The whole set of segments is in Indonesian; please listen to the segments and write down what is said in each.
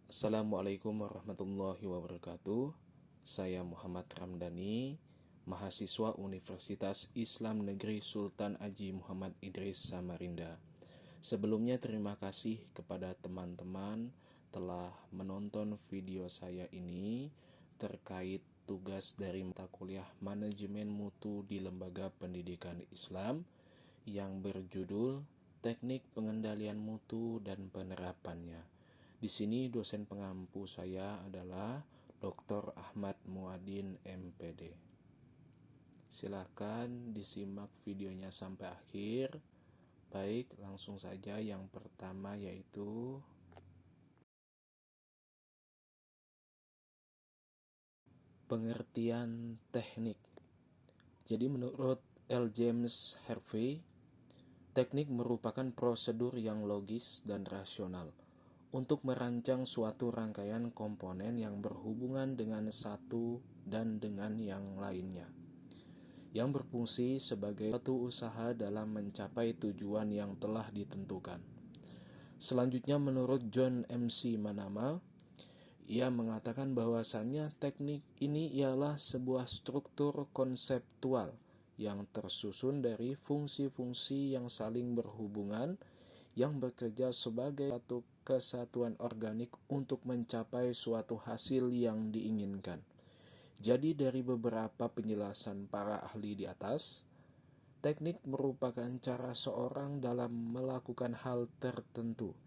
Assalamualaikum warahmatullahi wabarakatuh. Saya Muhammad Ramdhani, mahasiswa Universitas Islam Negeri Sultan Haji Muhammad Idris Samarinda. Sebelumnya terima kasih kepada teman-teman telah menonton video saya ini terkait tugas dari mata kuliah Manajemen Mutu di Lembaga Pendidikan Islam yang berjudul Teknik Pengendalian Mutu dan Penerapannya. Di sini dosen pengampu saya adalah Dr. Ahmad Muadin MPD. Silakan disimak videonya sampai akhir. Baik, langsung saja yang pertama yaitu pengertian teknik. Jadi menurut L. James Harvey, teknik merupakan prosedur yang logis dan rasional untuk merancang suatu rangkaian komponen yang berhubungan dengan satu dan dengan yang lainnya, yang berfungsi sebagai suatu usaha dalam mencapai tujuan yang telah ditentukan. Selanjutnya menurut John MC Manama, ia mengatakan bahwasannya teknik ini ialah sebuah struktur konseptual yang tersusun dari fungsi-fungsi yang saling berhubungan yang bekerja sebagai suatu kesatuan organik untuk mencapai suatu hasil yang diinginkan. Jadi dari beberapa penjelasan para ahli di atas, teknik merupakan cara seorang dalam melakukan hal tertentu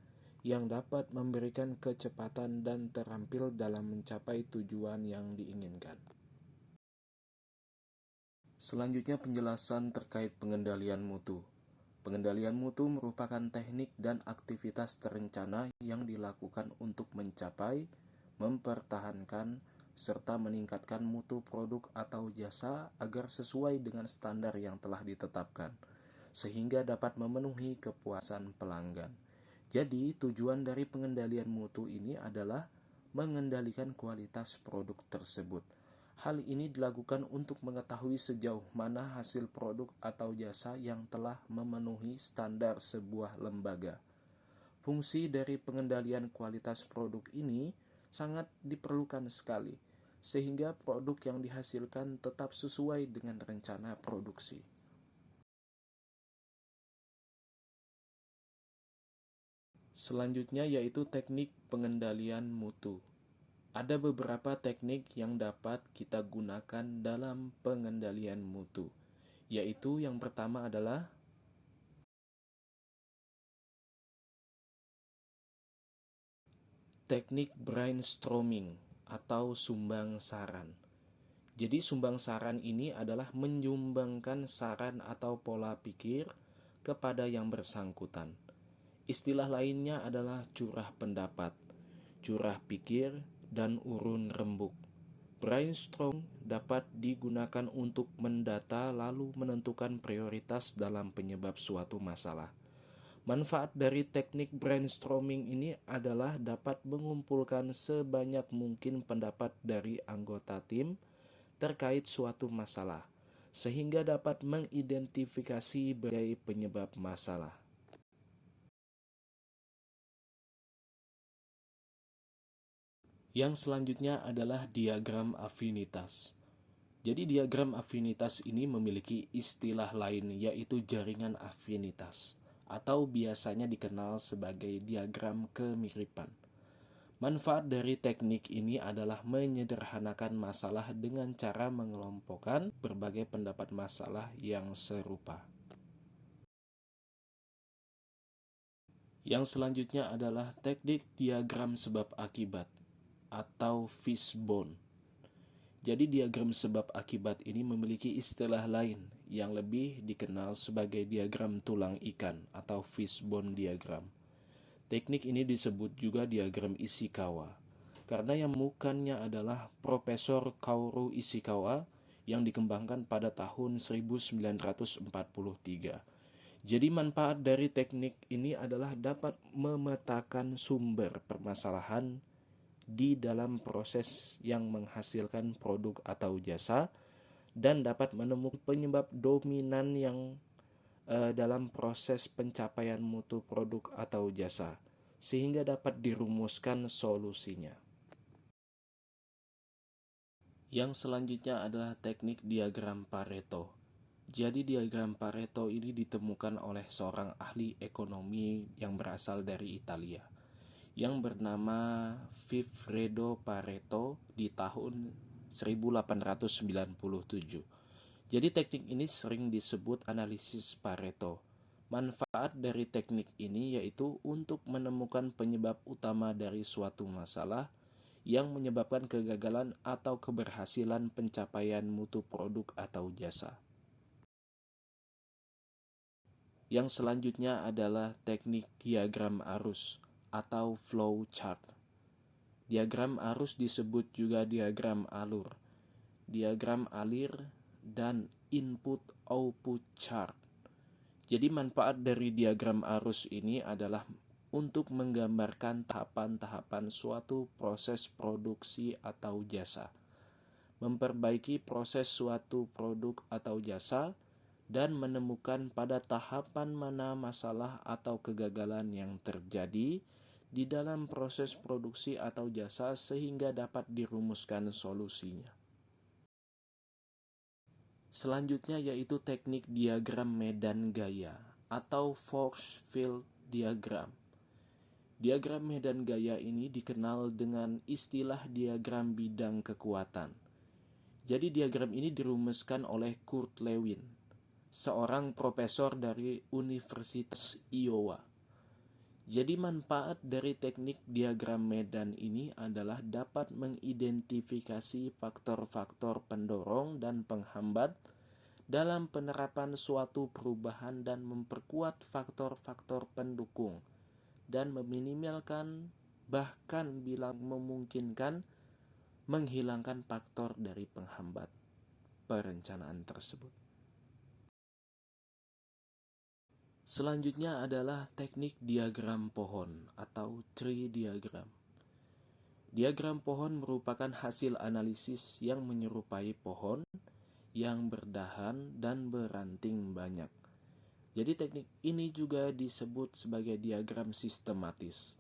yang dapat memberikan kecepatan dan terampil dalam mencapai tujuan yang diinginkan. Selanjutnya penjelasan terkait pengendalian mutu. Pengendalian mutu merupakan teknik dan aktivitas terencana yang dilakukan untuk mencapai, mempertahankan, serta meningkatkan mutu produk atau jasa agar sesuai dengan standar yang telah ditetapkan, sehingga dapat memenuhi kepuasan pelanggan. Jadi, tujuan dari pengendalian mutu ini adalah mengendalikan kualitas produk tersebut. Hal ini dilakukan untuk mengetahui sejauh mana hasil produk atau jasa yang telah memenuhi standar sebuah lembaga. Fungsi dari pengendalian kualitas produk ini sangat diperlukan sekali, sehingga produk yang dihasilkan tetap sesuai dengan rencana produksi. Selanjutnya yaitu teknik pengendalian mutu. Ada beberapa teknik yang dapat kita gunakan dalam pengendalian mutu, yaitu yang pertama adalah teknik brainstorming atau sumbang saran. Jadi sumbang saran ini adalah menyumbangkan saran atau pola pikir kepada yang bersangkutan. Istilah lainnya adalah curah pendapat, curah pikir, dan urun rembuk. Brainstorm dapat digunakan untuk mendata lalu menentukan prioritas dalam penyebab suatu masalah. Manfaat dari teknik brainstorming ini adalah dapat mengumpulkan sebanyak mungkin pendapat dari anggota tim terkait suatu masalah, sehingga dapat mengidentifikasi berbagai penyebab masalah. Yang selanjutnya adalah diagram afinitas. Jadi diagram afinitas ini memiliki istilah lain yaitu jaringan afinitas atau biasanya dikenal sebagai diagram kemiripan. Manfaat dari teknik ini adalah menyederhanakan masalah dengan cara mengelompokkan berbagai pendapat masalah yang serupa. Yang selanjutnya adalah teknik diagram sebab akibat atau fishbone. Jadi diagram sebab akibat ini memiliki istilah lain yang lebih dikenal sebagai diagram tulang ikan atau fishbone diagram. Teknik ini disebut juga diagram Ishikawa karena yang menemukannya adalah Profesor Kaoru Ishikawa yang dikembangkan pada tahun 1943. Jadi manfaat dari teknik ini adalah dapat memetakan sumber permasalahan di dalam proses yang menghasilkan produk atau jasa dan dapat menemukan penyebab dominan yang dalam proses pencapaian mutu produk atau jasa, sehingga dapat dirumuskan solusinya. Yang selanjutnya adalah teknik diagram Pareto. Jadi diagram Pareto ini ditemukan oleh seorang ahli ekonomi yang berasal dari Italia, yang bernama Vilfredo Pareto di tahun 1897. Jadi teknik ini sering disebut analisis Pareto. Manfaat dari teknik ini yaitu untuk menemukan penyebab utama dari suatu masalah yang menyebabkan kegagalan atau keberhasilan pencapaian mutu produk atau jasa. Yang selanjutnya adalah teknik diagram arus atau flow chart. Diagram arus disebut juga diagram alur, diagram alir, dan input-output chart. Jadi manfaat dari diagram arus ini adalah untuk menggambarkan tahapan-tahapan suatu proses produksi atau jasa, memperbaiki proses suatu produk atau jasa, dan menemukan pada tahapan mana masalah atau kegagalan yang terjadi di dalam proses produksi atau jasa sehingga dapat dirumuskan solusinya. Selanjutnya yaitu teknik diagram medan gaya atau force field diagram. Diagram medan gaya ini dikenal dengan istilah diagram bidang kekuatan. Jadi diagram ini dirumuskan oleh Kurt Lewin, seorang profesor dari Universitas Iowa. Jadi manfaat dari teknik diagram medan ini adalah dapat mengidentifikasi faktor-faktor pendorong dan penghambat dalam penerapan suatu perubahan dan memperkuat faktor-faktor pendukung dan meminimalkan bahkan bila memungkinkan menghilangkan faktor dari penghambat perencanaan tersebut. Selanjutnya adalah teknik diagram pohon atau tree diagram. Diagram pohon merupakan hasil analisis yang menyerupai pohon yang berdahan dan beranting banyak. Jadi teknik ini juga disebut sebagai diagram sistematis.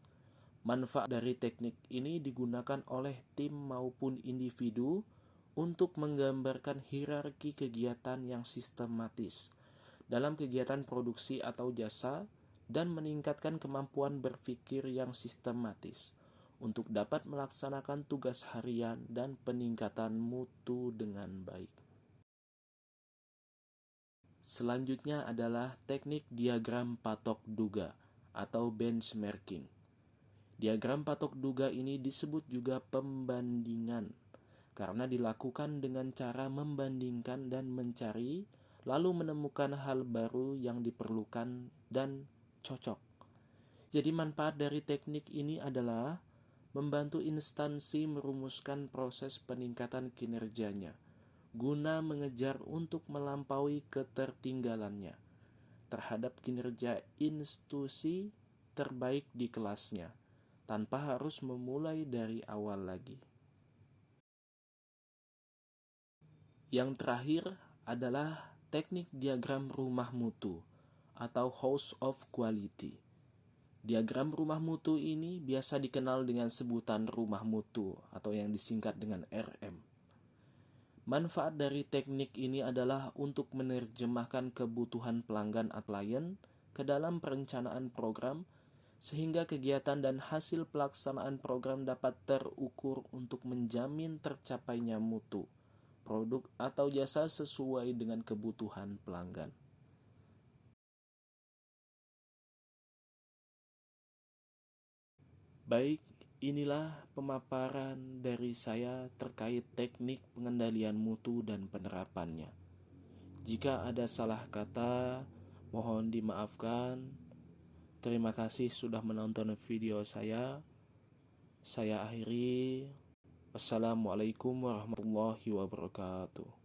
Manfaat dari teknik ini digunakan oleh tim maupun individu untuk menggambarkan hierarki kegiatan yang sistematis dalam kegiatan produksi atau jasa dan meningkatkan kemampuan berpikir yang sistematis untuk dapat melaksanakan tugas harian dan peningkatan mutu dengan baik. Selanjutnya adalah teknik diagram patok duga atau benchmarking. Diagram patok duga ini disebut juga pembandingan karena dilakukan dengan cara membandingkan dan mencari lalu menemukan hal baru yang diperlukan dan cocok. Jadi manfaat dari teknik ini adalah membantu instansi merumuskan proses peningkatan kinerjanya guna mengejar untuk melampaui ketertinggalannya terhadap kinerja institusi terbaik di kelasnya tanpa harus memulai dari awal lagi. Yang terakhir adalah teknik diagram rumah mutu atau House of Quality. Diagram rumah mutu ini biasa dikenal dengan sebutan rumah mutu atau yang disingkat dengan RM. Manfaat dari teknik ini adalah untuk menerjemahkan kebutuhan pelanggan atau klien ke dalam perencanaan program sehingga kegiatan dan hasil pelaksanaan program dapat terukur untuk menjamin tercapainya mutu produk atau jasa sesuai dengan kebutuhan pelanggan. Baik, inilah pemaparan dari saya terkait teknik pengendalian mutu dan penerapannya. Jika ada salah kata, mohon dimaafkan. Terima kasih sudah menonton video saya. Saya akhiri. Wassalamualaikum warahmatullahi wabarakatuh.